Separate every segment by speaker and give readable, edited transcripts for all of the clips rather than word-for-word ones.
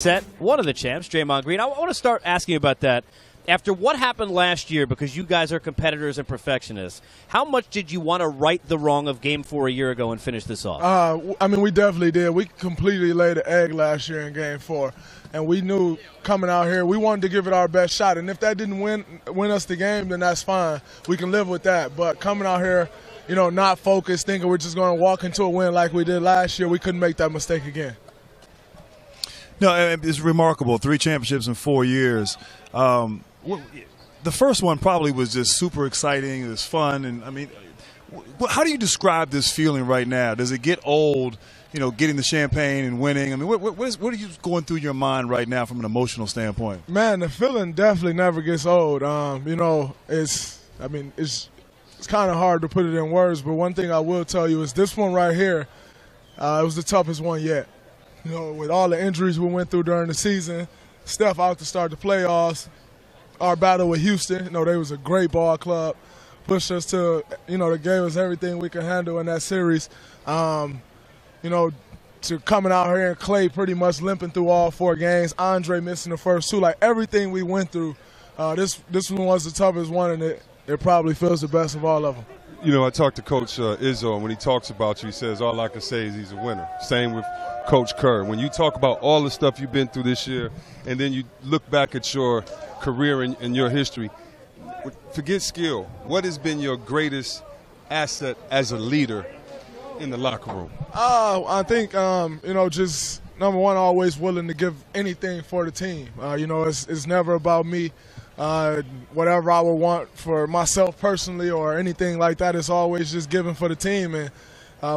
Speaker 1: Set one of the champs, Draymond Green. I want to start asking about that. After what happened last year, because you guys are competitors and perfectionists, how much did you want to right the wrong of Game 4 a year ago and finish this off?
Speaker 2: I mean, we definitely did. We completely laid the egg last year in Game 4, and we knew coming out here we wanted to give it our best shot. And if that didn't win us the game, then that's fine. We can live with that. But coming out here, not focused, thinking we're just going to walk into a win like we did last year, we couldn't make that mistake again.
Speaker 3: No, it's remarkable. 3 championships in 4 years. The first one probably was just super exciting. It was fun. And, I mean, how do you describe this feeling right now? Does it get old, getting the champagne and winning? I mean, what are you going through your mind right now from an emotional standpoint?
Speaker 2: Man, the feeling definitely never gets old. It's kind of hard to put it in words, but one thing I will tell you is this one right here, it was the toughest one yet. With all the injuries we went through during the season, Steph out to start the playoffs, our battle with Houston, they was a great ball club, pushed us to, they gave us everything we could handle in that series. To coming out here and Clay pretty much limping through all 4 games, Andre missing the first 2, like everything we went through, this one was the toughest one, and it probably feels the best of all of them.
Speaker 4: I talked to Coach Izzo, and when he talks about you, he says, all I can say is he's a winner. Same with Coach Kerr. When you talk about all the stuff you've been through this year, and then you look back at your career and your history, forget skill. What has been your greatest asset as a leader in the locker room?
Speaker 2: I think, just number one, always willing to give anything for the team. It's never about me. Whatever I would want for myself personally or anything like that, it's always just giving for the team and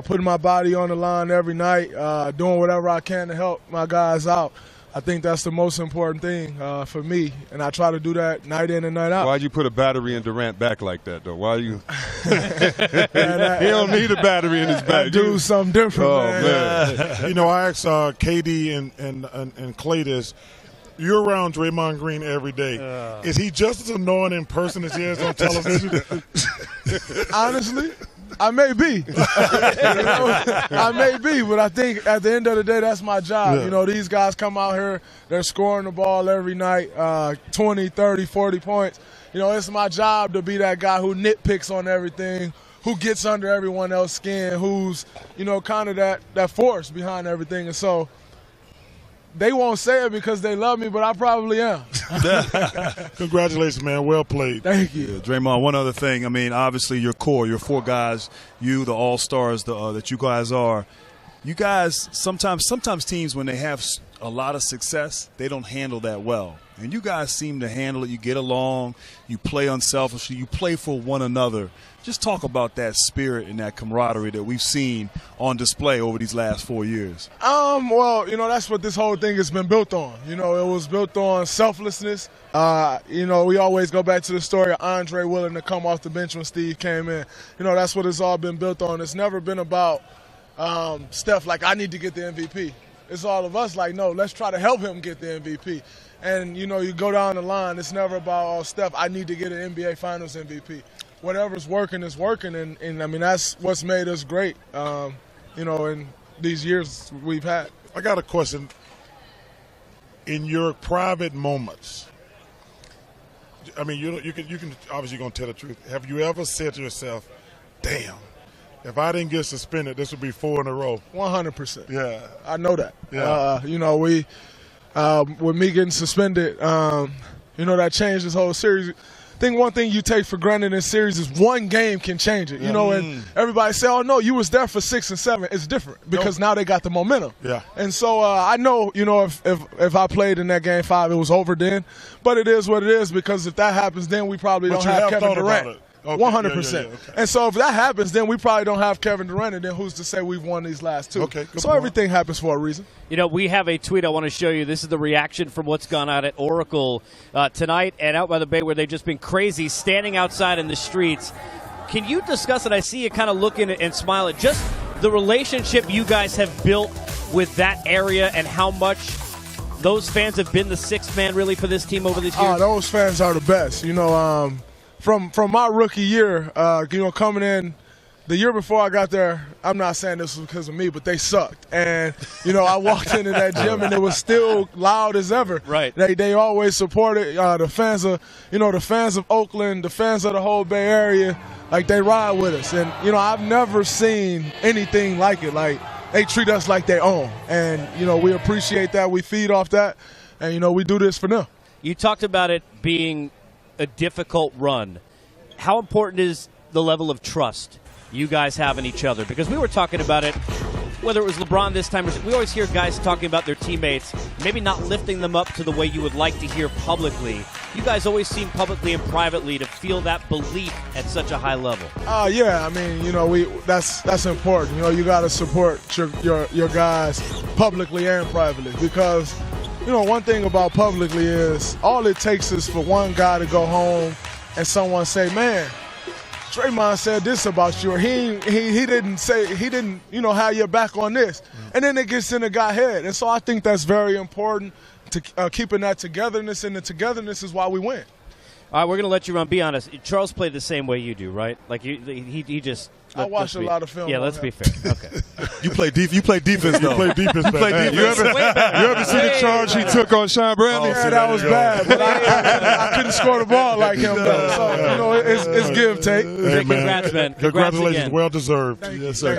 Speaker 2: putting my body on the line every night, doing whatever I can to help my guys out. I think that's the most important thing for me, and I try to do that night in and night out.
Speaker 4: Why'd you put a battery in Durant back like that, though? Why you? He don't need a battery in his back.
Speaker 2: Do something different, man.
Speaker 5: I asked KD and Clay this. You're around Draymond Green every day. Is he just as annoying in person as he is on television?
Speaker 2: Honestly, I may be. I may be, but I think at the end of the day, that's my job.
Speaker 5: Yeah.
Speaker 2: These guys come out here, they're scoring the ball every night, 20, 30, 40 points. It's my job to be that guy who nitpicks on everything, who gets under everyone else's skin, who's, kind of that force behind everything. And so they won't say it because they love me, but I probably am.
Speaker 5: Congratulations, man. Well played.
Speaker 2: Thank you.
Speaker 3: Yeah, Draymond, one other thing. I mean, obviously your core, your 4 guys, you, the all-stars that you guys are. You guys, sometimes teams, when they have a lot of success, they don't handle that well. And you guys seem to handle it. You get along. You play unselfishly. You play for one another. Just talk about that spirit and that camaraderie that we've seen on display over these last 4 years.
Speaker 2: Well, that's what this whole thing has been built on. It was built on selflessness. We always go back to the story of Andre willing to come off the bench when Steve came in. That's what it's all been built on. It's never been about Steph like, I need to get the MVP. It's all of us like, no, let's try to help him get the MVP. And, you go down the line, it's never about, oh, Steph, I need to get an NBA Finals MVP. Whatever's working is working, and I mean, that's what's made us great, in these years we've had.
Speaker 5: I got a question. In your private moments, I mean, you can obviously going to tell the truth. Have you ever said to yourself, damn, if I didn't get suspended, this would be 4 in a row?
Speaker 2: 100%.
Speaker 5: Yeah.
Speaker 2: I know that.
Speaker 5: Yeah.
Speaker 2: With me getting suspended, that changed this whole series. I think one thing you take for granted in series is one game can change it. And everybody say, oh, no, you was there for 6 and 7. It's different because now they got the momentum.
Speaker 5: Yeah.
Speaker 2: And so I know, if I played in that game 5, it was over then. But it is what it is because if that happens, then we probably don't have Kevin Durant.
Speaker 5: Okay.
Speaker 2: 100%.
Speaker 5: Yeah, okay.
Speaker 2: And so if that happens, then we probably don't have Kevin Durant, and then who's to say we've won these last 2?
Speaker 5: Okay,
Speaker 2: so everything happens for a reason.
Speaker 1: We have a tweet I want to show you. This is the reaction from what's gone out at Oracle tonight and out by the Bay where they've just been crazy, standing outside in the streets. Can you discuss it? I see you kind of looking and smiling. Just the relationship you guys have built with that area and how much those fans have been the 6th man really for this team over this year.
Speaker 2: Those fans are the best. From my rookie year, coming in, the year before I got there, I'm not saying this was because of me, but they sucked. And, you know, I walked into that gym and it was still loud as ever.
Speaker 1: Right.
Speaker 2: They always supported the fans of, the fans of Oakland, the fans of the whole Bay Area. Like, they ride with us. And, I've never seen anything like it. Like, they treat us like they own. And, we appreciate that. We feed off that. And, we do this for them.
Speaker 1: You talked about it being a difficult run. How important is the level of trust you guys have in each other? Because we were talking about it, whether it was LeBron this time, we always hear guys talking about their teammates, maybe not lifting them up to the way you would like to hear publicly. You guys always seem publicly and privately to feel that belief at such a high level.
Speaker 2: Yeah, I mean, that's important. You got to support your guys publicly and privately because, one thing about publicly is all it takes is for one guy to go home and someone say, man, Draymond said this about you, or he didn't have your back on this, and then it gets in the guy's head, and so I think that's very important to keeping that togetherness, and the togetherness is why we win.
Speaker 1: All right, we're going to let you run. Be honest. Charles played the same way you do, right? Like he just.
Speaker 2: I watched a lot of film.
Speaker 1: Yeah, let's be fair. Okay.
Speaker 3: You play defense, though.
Speaker 5: You play defense.
Speaker 3: You play defense.
Speaker 4: You ever see the charge he took on Sean Bradley?
Speaker 2: Yeah, that was bad, but I couldn't score the ball like him, though. So, it's give, take.
Speaker 1: Congrats, man.
Speaker 5: Congratulations.
Speaker 1: again.
Speaker 5: Well deserved.
Speaker 2: Thank you.
Speaker 5: Yes, sir.